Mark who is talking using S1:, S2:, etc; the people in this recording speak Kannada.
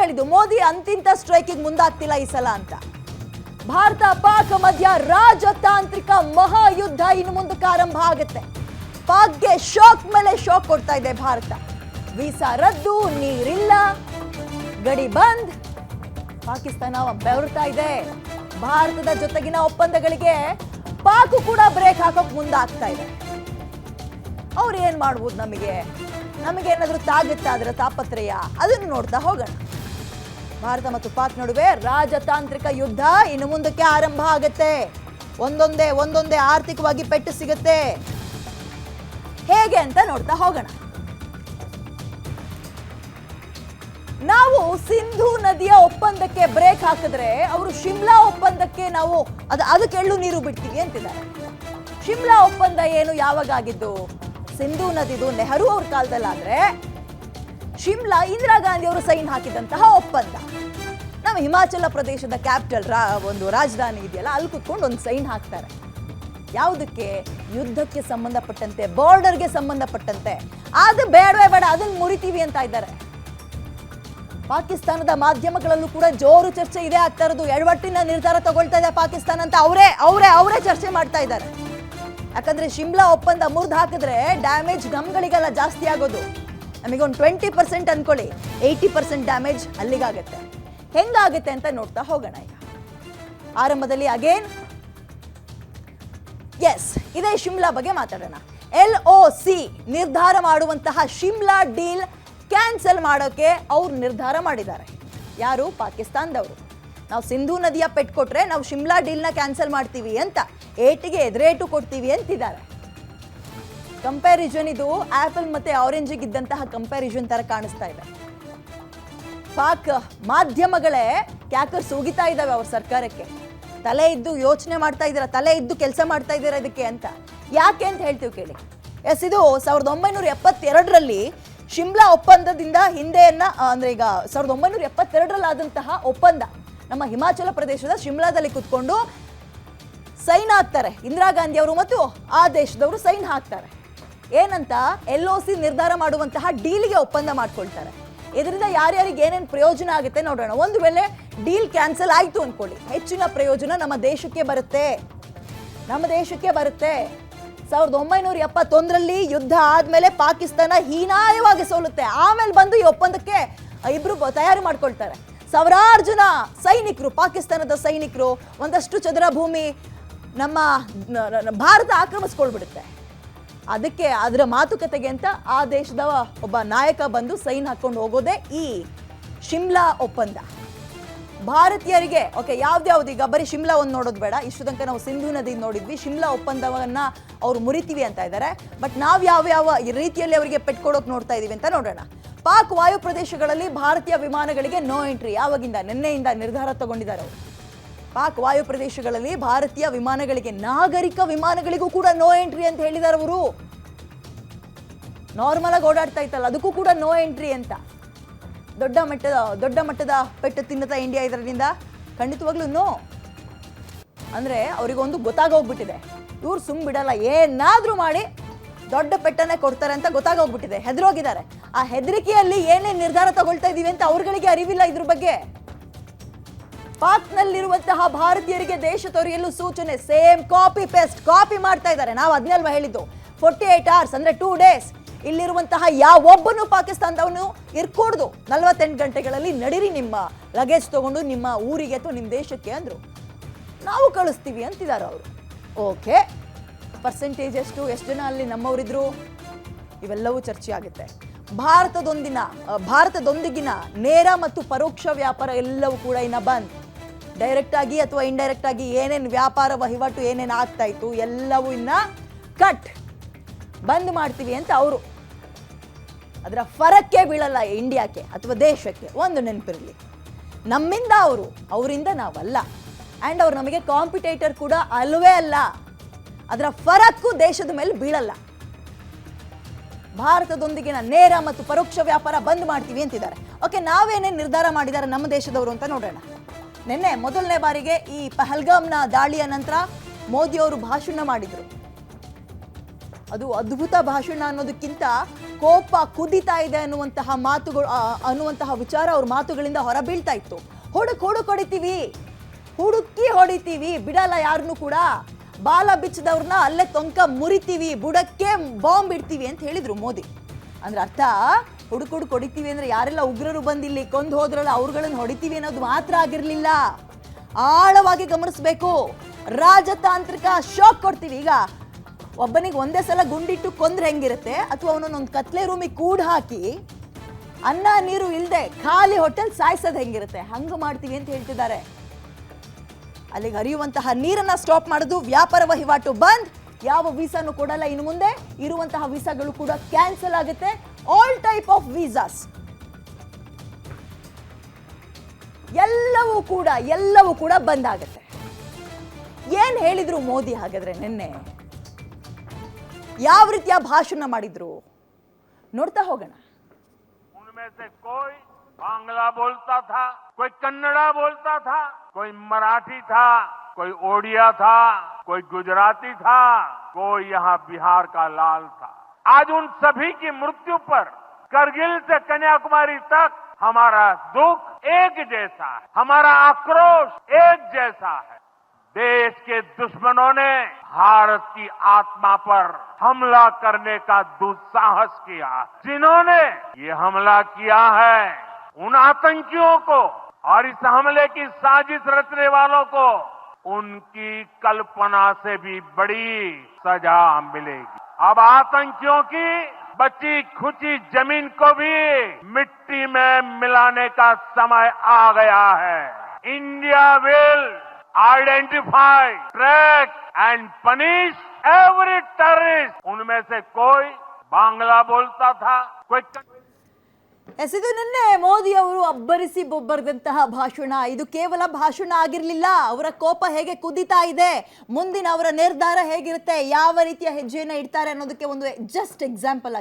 S1: ಹೇಳಿದ್ದು ಮೋದಿ ಅಂತಿಂತ ಸ್ಟ್ರೈಕಿಗೆ ಮುಂದಾಗ್ತಿಲ್ಲ ಈ ಸಲ ಅಂತ. ಭಾರತ ಪಾಕ್ ಮಧ್ಯ ರಾಜತಾಂತ್ರಿಕ ಮಹಾಯುದ್ಧ ಇನ್ನು ಮುಂದಕ್ಕೆ ಆರಂಭ ಆಗುತ್ತೆ. ಪಾಕ್ಗೆ ಶಾಕ್ ಮೇಲೆ ಶಾಕ್ ಕೊಡ್ತಾ ಇದೆ ಭಾರತ. ವೀಸಾ ರದ್ದು, ನೀರಿಲ್ಲ, ಗಡಿ ಬಂದ್, ಪಾಕಿಸ್ತಾನ ಬೆವರ್ತಾ ಇದೆ. ಭಾರತದ ಜೊತೆಗಿನ ಒಪ್ಪಂದಗಳಿಗೆ ಪಾಕ್ ಕೂಡ ಬ್ರೇಕ್ ಹಾಕೋಕ್ ಮುಂದಾಗ್ತಾ ಇದೆ. ಅವ್ರು ಏನ್ ಮಾಡ್ಬೋದು, ನಮಗೇನಾದ್ರೂ ತಾಗುತ್ತಾ ಅದರ ತಾಪತ್ರಯ, ಅದನ್ನು ನೋಡ್ತಾ ಹೋಗೋಣ. ಭಾರತ ಮತ್ತು ಪಾಕ್ ನಡುವೆ ರಾಜತಾಂತ್ರಿಕ ಯುದ್ಧ ಇನ್ನು ಮುಂದಕ್ಕೆ ಆರಂಭ ಆಗುತ್ತೆ. ಒಂದೊಂದೇ ಆರ್ಥಿಕವಾಗಿ ಪೆಟ್ಟು ಸಿಗುತ್ತೆ. ಹೇಗೆ ಅಂತ ನೋಡ್ತಾ ಹೋಗೋಣ. ನಾವು ಸಿಂಧೂ ನದಿಯ ಒಪ್ಪಂದಕ್ಕೆ ಬ್ರೇಕ್ ಹಾಕಿದ್ರೆ ಅವರು ಶಿಮ್ಲಾ ಒಪ್ಪಂದಕ್ಕೆ ನಾವು ಅದಕ್ಕೆ ಎಳ್ಳು ನೀರು ಬಿಡ್ತೀವಿ ಅಂತಿದ್ದಾರೆ. ಶಿಮ್ಲಾ ಒಪ್ಪಂದ ಏನು, ಯಾವಾಗ ಆಗಿದ್ದು? ಸಿಂಧೂ ನದಿದು ನೆಹರು ಅವ್ರ ಕಾಲದಲ್ಲಾದ್ರೆ ಶಿಮ್ಲಾ ಇಂದಿರಾ ಗಾಂಧಿ ಅವರು ಸೈನ್ ಹಾಕಿದಂತಹ ಒಪ್ಪಂದ. ನಮ್ಮ ಹಿಮಾಚಲ ಪ್ರದೇಶದ ಕ್ಯಾಪಿಟಲ್ ಒಂದು ರಾಜಧಾನಿ ಇದೆಯಲ್ಲ, ಅಲ್ಲಿ ಕುತ್ಕೊಂಡು ಒಂದು ಸೈನ್ ಹಾಕ್ತಾರೆ. ಯಾವುದಕ್ಕೆ? ಯುದ್ಧಕ್ಕೆ ಸಂಬಂಧಪಟ್ಟಂತೆ, ಬಾರ್ಡರ್ಗೆ ಸಂಬಂಧಪಟ್ಟಂತೆ. ಅದು ಬೇಡವೇ ಬೇಡ, ಅದನ್ನ ಮುರಿತೀವಿ ಅಂತ ಇದ್ದಾರೆ. ಪಾಕಿಸ್ತಾನದ ಮಾಧ್ಯಮಗಳಲ್ಲೂ ಕೂಡ ಜೋರು ಚರ್ಚೆ ಇದೆ ಆಗ್ತಾ ಇರೋದು. ಎಡವಟ್ಟಿನ ನಿರ್ಧಾರ ತಗೊಳ್ತಾ ಇದೆ ಪಾಕಿಸ್ತಾನ ಅಂತ ಅವರೇ ಚರ್ಚೆ ಮಾಡ್ತಾ ಇದ್ದಾರೆ. ಯಾಕಂದ್ರೆ ಶಿಮ್ಲಾ ಒಪ್ಪಂದ ಮುರಿದು ಹಾಕಿದ್ರೆ ಡ್ಯಾಮೇಜ್ ನಮ್ಗಳಿಗೆಲ್ಲ ಜಾಸ್ತಿ ಆಗೋದು. ನಮಗೊಂದು 20% ಅನ್ಕೊಳ್ಳಿ, 80% ಡ್ಯಾಮೇಜ್ ಅಲ್ಲಿಗಾಗತ್ತೆ. ಹೆಂಗಾಗುತ್ತೆ ಅಂತ ನೋಡ್ತಾ ಹೋಗೋಣ. ಈಗ ಆರಂಭದಲ್ಲಿ ಅಗೇನ್ ಇದೇ ಶಿಮ್ಲಾ ಬಗ್ಗೆ ಮಾತಾಡೋಣ. LOC ನಿರ್ಧಾರ ಮಾಡುವಂತಹ ಶಿಮ್ಲಾ ಡೀಲ್ ಕ್ಯಾನ್ಸಲ್ ಮಾಡೋಕೆ ಅವ್ರು ನಿರ್ಧಾರ ಮಾಡಿದ್ದಾರೆ. ಯಾರು? ಪಾಕಿಸ್ತಾನದವರು. ನಾವು ಸಿಂಧೂ ನದಿಯ ಪೆಟ್ಟು ಕೊಟ್ರೆ ನಾವು ಶಿಮ್ಲಾ ಡೀಲ್ನ ಕ್ಯಾನ್ಸಲ್ ಮಾಡ್ತೀವಿ ಅಂತ, ಏಟಿಗೆ ಎದುರೇಟು ಕೊಡ್ತೀವಿ ಅಂತಿದ್ದಾರೆ. ಕಂಪ್ಯಾರಿಸನ್ ಇದು ಆಪಲ್ ಮತ್ತೆ ಆರೆಂಜಿಗೆ ಇದ್ದಂತಹ ಕಂಪ್ಯಾರಿಸನ್ ತರ ಕಾಣಿಸ್ತಾ ಇದೆ. ಪಾಕ್ ಮಾಧ್ಯಮಗಳೇ ಕ್ಯಾಕರ್ಸ್ ಹೋಗಿತಾ ಇದ್ದಾವೆ ಅವ್ರ ಸರ್ಕಾರಕ್ಕೆ. ತಲೆ ಇದ್ದು ಯೋಚನೆ ಮಾಡ್ತಾ ಇದ್ದೀರಾ, ತಲೆ ಇದ್ದು ಕೆಲಸ ಮಾಡ್ತಾ ಇದ್ದೀರಾ ಇದಕ್ಕೆ ಅಂತ. ಯಾಕೆ ಅಂತ ಹೇಳ್ತೀವಿ ಕೇಳಿ. ಇದು 1972ರಲ್ಲಿ ಶಿಮ್ಲಾ ಒಪ್ಪಂದದಿಂದ ಹಿಂದೆಯನ್ನ, ಅಂದ್ರೆ ಈಗ 1972ರಲ್ಲಿ ಆದಂತಹ ಒಪ್ಪಂದ. ನಮ್ಮ ಹಿಮಾಚಲ ಪ್ರದೇಶದ ಶಿಮ್ಲಾದಲ್ಲಿ ಕುತ್ಕೊಂಡು ಸೈನ್ ಹಾಕ್ತಾರೆ ಇಂದಿರಾ ಗಾಂಧಿ ಅವರು ಮತ್ತು ಆ ದೇಶದವರು ಸೈನ್ ಹಾಕ್ತಾರೆ. ಏನಂತ? LOC ನಿರ್ಧಾರ ಮಾಡುವಂತಹ ಡೀಲ್ಗೆ ಒಪ್ಪಂದ ಮಾಡ್ಕೊಳ್ತಾರೆ. ಇದರಿಂದ ಯಾರ್ಯಾರಿಗೆ ಏನೇನು ಪ್ರಯೋಜನ ಆಗುತ್ತೆ ನೋಡೋಣ. ಒಂದು ವೇಳೆ ಡೀಲ್ ಕ್ಯಾನ್ಸಲ್ ಆಯ್ತು ಅನ್ಕೊಳ್ಳಿ, ಹೆಚ್ಚಿನ ಪ್ರಯೋಜನ ನಮ್ಮ ದೇಶಕ್ಕೆ ಬರುತ್ತೆ. 1971ರಲ್ಲಿ ಯುದ್ಧ ಆದ್ಮೇಲೆ ಪಾಕಿಸ್ತಾನ ಹೀನಾಯವಾಗಿ ಸೋಲುತ್ತೆ. ಆಮೇಲೆ ಬಂದು ಈ ಒಪ್ಪಂದಕ್ಕೆ ಇಬ್ರು ತಯಾರಿ ಮಾಡ್ಕೊಳ್ತಾರೆ. ಸಾವಿರಾರು ಜನ ಸೈನಿಕರು, ಪಾಕಿಸ್ತಾನದ ಸೈನಿಕರು, ಒಂದಷ್ಟು ಚದರ ಭೂಮಿ ನಮ್ಮ ಭಾರತ ಆಕ್ರಮಿಸ್ಕೊಳ್ಬಿಡುತ್ತೆ. ಅದಕ್ಕೆ ಅದರ ಮಾತುಕತೆಗೆ ಅಂತ ಆ ದೇಶದ ಒಬ್ಬ ನಾಯಕ ಬಂದು ಸೈನ್ ಹಾಕೊಂಡು ಹೋಗೋದೇ ಈ ಶಿಮ್ಲಾ ಒಪ್ಪಂದ. ಭಾರತೀಯರಿಗೆ ಯಾವ್ದ್ಯಾವ್ದು, ಈಗ ಬರೀ ಶಿಮ್ಲಾ ಒಂದು ನೋಡೋದು ಬೇಡ, ಇಷ್ಟು ತನಕ ನಾವು ಸಿಂಧೂ ನದಿ ನೋಡಿದ್ವಿ. ಶಿಮ್ಲಾ ಒಪ್ಪಂದವನ್ನ ಅವ್ರು ಮುರಿತೀವಿ ಅಂತ ಇದ್ದಾರೆ. ಬಟ್ ನಾವು ಯಾವ ರೀತಿಯಲ್ಲಿ ಅವರಿಗೆ ಪೆಟ್ಕೊಡೋಕೆ ನೋಡ್ತಾ ಇದೀವಿ ಅಂತ ನೋಡೋಣ. ಪಾಕ್ ವಾಯು ಪ್ರದೇಶಗಳಲ್ಲಿ ಭಾರತೀಯ ವಿಮಾನಗಳಿಗೆ ನೋ ಎಂಟ್ರಿ. ಯಾವಾಗಿಂದ? ನಿನ್ನೆಯಿಂದ ನಿರ್ಧಾರ ತಗೊಂಡಿದ್ದಾರೆ ಅವರು. ಪಾಕ್ ವಾಯು ಪ್ರದೇಶಗಳಲ್ಲಿ ಭಾರತೀಯ ವಿಮಾನಗಳಿಗೆ, ನಾಗರಿಕ ವಿಮಾನಗಳಿಗೂ ಕೂಡ ನೋ ಎಂಟ್ರಿ ಅಂತ ಹೇಳಿದ್ದಾರೆ ಅವರು. ನಾರ್ಮಲ್ ಆಗಿ ಓಡಾಡ್ತಾ ಇತ್ತಲ್ಲ, ಅದಕ್ಕೂ ಕೂಡ ನೋ ಎಂಟ್ರಿ ಅಂತ. ದೊಡ್ಡ ಮಟ್ಟದ ಪೆಟ್ಟು ತಿನ್ನತ ಇಂಡಿಯಾ ಇದರಿಂದ ಖಂಡಿತವಾಗ್ಲೂ ನೋ. ಅಂದ್ರೆ ಅವರಿಗೊಂದು ಗೊತ್ತಾಗೋಗ್ಬಿಟ್ಟಿದೆ, ಇವ್ರು ಸುಮ್ ಬಿಡಲ್ಲ, ಏನಾದ್ರೂ ಮಾಡಿ ದೊಡ್ಡ ಪೆಟ್ಟನ್ನೇ ಕೊಡ್ತಾರೆ ಅಂತ ಗೊತ್ತಾಗೋಗ್ಬಿಟ್ಟಿದೆ. ಹೆದರೋಗಿದ್ದಾರೆ. ಆ ಹೆದರಿಕೆಯಲ್ಲಿ ಏನೇನು ನಿರ್ಧಾರ ತಗೊಳ್ತಾ ಇದೀವಿ ಅಂತ ಅವ್ರಗಳಿಗೆ ಅರಿವಿಲ್ಲ ಇದ್ರ ಬಗ್ಗೆ. ಪಾಕ್ನಲ್ಲಿರುವಂತಹ ಭಾರತೀಯರಿಗೆ ದೇಶ ತೊರೆಯಲು ಸೂಚನೆ. ಸೇಮ್ ಕಾಪಿ ಮಾಡ್ತಾ ಇದ್ದಾರೆ. ನಾವು ಅದನ್ನೆಲ್ವಾ ಹೇಳಿದ್ದು, 48 hours ಅಂದ್ರೆ 2 days ಇಲ್ಲಿರುವಂತಹ ಯಾವೊಬ್ಬನು ಪಾಕಿಸ್ತಾನದವನು ಇರ್ಕೊಡ್ದು. 48 ಗಂಟೆಗಳಲ್ಲಿ ನಡೀರಿ ನಿಮ್ಮ ಲಗೇಜ್ ತಗೊಂಡು ನಿಮ್ಮ ಊರಿಗೆ ಅಥವಾ ನಿಮ್ಮ ದೇಶಕ್ಕೆ ಅಂದ್ರು. ನಾವು ಕಳಿಸ್ತೀವಿ ಅಂತಿದ್ದಾರೆ ಅವರು. ಓಕೆ, ಪರ್ಸೆಂಟೇಜ್ ಎಷ್ಟು ಜನ ಅಲ್ಲಿ ನಮ್ಮವರಿದ್ರು, ಇವೆಲ್ಲವೂ ಚರ್ಚೆ ಆಗುತ್ತೆ. ಭಾರತದೊಂದಿಗಿನ ನೇರ ಮತ್ತು ಪರೋಕ್ಷ ವ್ಯಾಪಾರ ಎಲ್ಲವೂ ಕೂಡ ಇನ್ನ ಬಂದ್. ಡೈರೆಕ್ಟ್ ಆಗಿ ಅಥವಾ ಇಂಡೈರೆಕ್ಟ್ ಆಗಿ ಏನೇನು ವ್ಯಾಪಾರ ವಹಿವಾಟು ಏನೇನು ಆಗ್ತಾ ಇತ್ತು ಎಲ್ಲವೂ ಇನ್ನ ಬಂದ್ ಮಾಡ್ತೀವಿ ಅಂತ ಅವರು. ಅದರ ಫರಕ್ಕೆ ಬೀಳಲ್ಲ ಇಂಡಿಯಾಕ್ಕೆ ಅಥವಾ ದೇಶಕ್ಕೆ. ಒಂದು ನೆನಪಿರಲಿ, ನಮ್ಮಿಂದ ಅವರಿಂದ ನಾವಲ್ಲ. ಆ್ಯಂಡ್ ಅವ್ರು ನಮಗೆ ಕಾಂಪಿಟೇಟರ್ ಕೂಡ ಅಲ್ವೇ ಅಲ್ಲ. ಅದರ ಫರಕ್ಕು ದೇಶದ ಮೇಲೆ ಬೀಳಲ್ಲ. ಭಾರತದೊಂದಿಗಿನ ನೇರ ಮತ್ತು ಪರೋಕ್ಷ ವ್ಯಾಪಾರ ಬಂದ್ ಮಾಡ್ತೀವಿ ಅಂತಿದ್ದಾರೆ. ಓಕೆ, ನಾವೇನೇನು ನಿರ್ಧಾರ ಮಾಡಿದ್ದಾರೆ ನಮ್ಮ ದೇಶದವರು ಅಂತ ನೋಡೋಣ. ನಿನ್ನೆ ಮೊದಲನೇ ಬಾರಿಗೆ ಈ ಪಹಲ್ಗಾಮ್ನ ದಾಳಿಯ ನಂತರ ಮೋದಿ ಅವರು ಭಾಷಣ ಮಾಡಿದ್ರು. ಅದು ಅದ್ಭುತ ಭಾಷಣ ಅನ್ನೋದಕ್ಕಿಂತ ಕೋಪ ಕುದಿತಾ ಇದೆ ಅನ್ನುವಂತಹ ಮಾತುಗಳು ಅನ್ನುವಂತಹ ವಿಚಾರ ಅವ್ರ ಮಾತುಗಳಿಂದ ಹೊರಬೀಳ್ತಾ ಇತ್ತು. ಹೊಡಿತೀವಿ, ಹುಡುಕಿ ಹೊಡಿತೀವಿ, ಬಿಡಲ್ಲ ಯಾರನ್ನೂ ಕೂಡ, ಬಾಲ ಬಿಚ್ಚದವ್ರನ್ನ ಅಲ್ಲೇ ತೊಂಕ ಮುರಿತೀವಿ, ಬುಡಕ್ಕೆ ಬಾಂಬ್ ಇಡ್ತೀವಿ ಅಂತ ಹೇಳಿದ್ರು ಮೋದಿ. ಅಂದ್ರೆ ಅರ್ಥ ಹುಡುಕ್ ಹೊಡಿತೀವಿ ಅಂದ್ರೆ ಯಾರೆಲ್ಲ ಉಗ್ರರು ಬಂದಿಲ್ಲಿ ಕೊಂದು ಹೋದ್ರಲ್ಲ ಅವ್ರುಗಳನ್ನ ಹೊಡಿತೀವಿ ಅನ್ನೋದು ಮಾತ್ರ ಆಗಿರ್ಲಿಲ್ಲ. ಆಳವಾಗಿ ಗಮನಿಸ್ಬೇಕು. ರಾಜತಾಂತ್ರಿಕ ಶಾಕ್ ಕೊಡ್ತೀವಿ. ಈಗ ಒಬ್ಬನಿಗೆ ಒಂದೇ ಸಲ ಗುಂಡಿಟ್ಟು ಕೊಂದ್ರೆ ಹೆಂಗಿರುತ್ತೆ, ಅಥವಾ ಅವನೊಂದು ಕತ್ಲೆ ರೂಮಿಗೆ ಕೂಡ್ ಹಾಕಿ ಅನ್ನ ನೀರು ಇಲ್ಲದೆ ಖಾಲಿ ಹೋಟೆಲ್ ಸಾಯಿಸೋದು ಹೆಂಗಿರುತ್ತೆ, ಹಂಗ ಮಾಡ್ತೀವಿ ಅಂತ ಹೇಳ್ತಿದ್ದಾರೆ. ಅಲ್ಲಿಗೆ ಹರಿಯುವಂತಹ ನೀರನ್ನ ಸ್ಟಾಪ್ ಮಾಡೋದು, ವ್ಯಾಪಾರ ವಹಿವಾಟು ಬಂದ್, ಯಾವ ವೀಸಾನು ಕೊಡಲ್ಲ ಇನ್ನು ಮುಂದೆ, ಇರುವಂತಹ ವೀಸಾಗಳು ಕೂಡ ಕ್ಯಾನ್ಸಲ್ ಆಗುತ್ತೆ. ಆಲ್ ಟೈಪ್ ಆಫ್ ವೀಸಾಸ್ ಎಲ್ಲವೂ ಕೂಡ ಬಂದ್ ಆಗುತ್ತೆ. ಏನ್ ಹೇಳಿದ್ರು ಮೋದಿ ಹಾಗಾದ್ರೆ ನಿನ್ನೆ, ಯಾವ ರೀತಿಯ ಭಾಷಣ ಮಾಡಿದ್ರು ನೋಡ್ತಾ ಹೋಗೋಣ.
S2: उनमें से कोई बांग्ला बोलता था, कोई कन्नड़ा बोलता था, कोई मराठी था, कोई ओडिया था, कोई गुजराती था, कोई यहाँ बिहार का लाल था. आज उन सभी की मृत्यु पर करगिल से कन्याकुमारी तक हमारा दुख एक जैसा है, हमारा आक्रोश एक जैसा है. देश के दुश्मनों ने भारत की आत्मा पर हमला करने का दुस्साहस किया. जिन्होंने ये हमला किया है, उन आतंकियों को और इस हमले की साजिश रचने वालों को उनकी कल्पना से भी बड़ी सजा मिलेगी. अब आतंकियों की बची खुची जमीन को भी मिट्टी में मिलाने का समय आ गया है. India will identify, track and punish every terrorist. उनमें से कोई बांग्ला बोलता था, कोई
S1: ಇದು ನಿನ್ನೆ ಮೋದಿ ಅವರು ಅಬ್ಬರಿಸಿ ಬೊಬ್ಬರದಂತಹ ಭಾಷಣ. ಇದು ಕೇವಲ ಭಾಷಣ ಆಗಿರ್ಲಿಲ್ಲ, ಅವರ ಕೋಪ ಹೇಗೆ ಕುದಿತಾ ಇದೆ, ಮುಂದಿನ ಅವರ ನಿರ್ಧಾರ ಹೇಗಿರುತ್ತೆ, ಯಾವ ರೀತಿಯ ಹೆಜ್ಜೆಯನ್ನ ಇಡ್ತಾರೆ ಅನ್ನೋದಕ್ಕೆ ಒಂದು ಜಸ್ಟ್ ಎಕ್ಸಾಂಪಲ್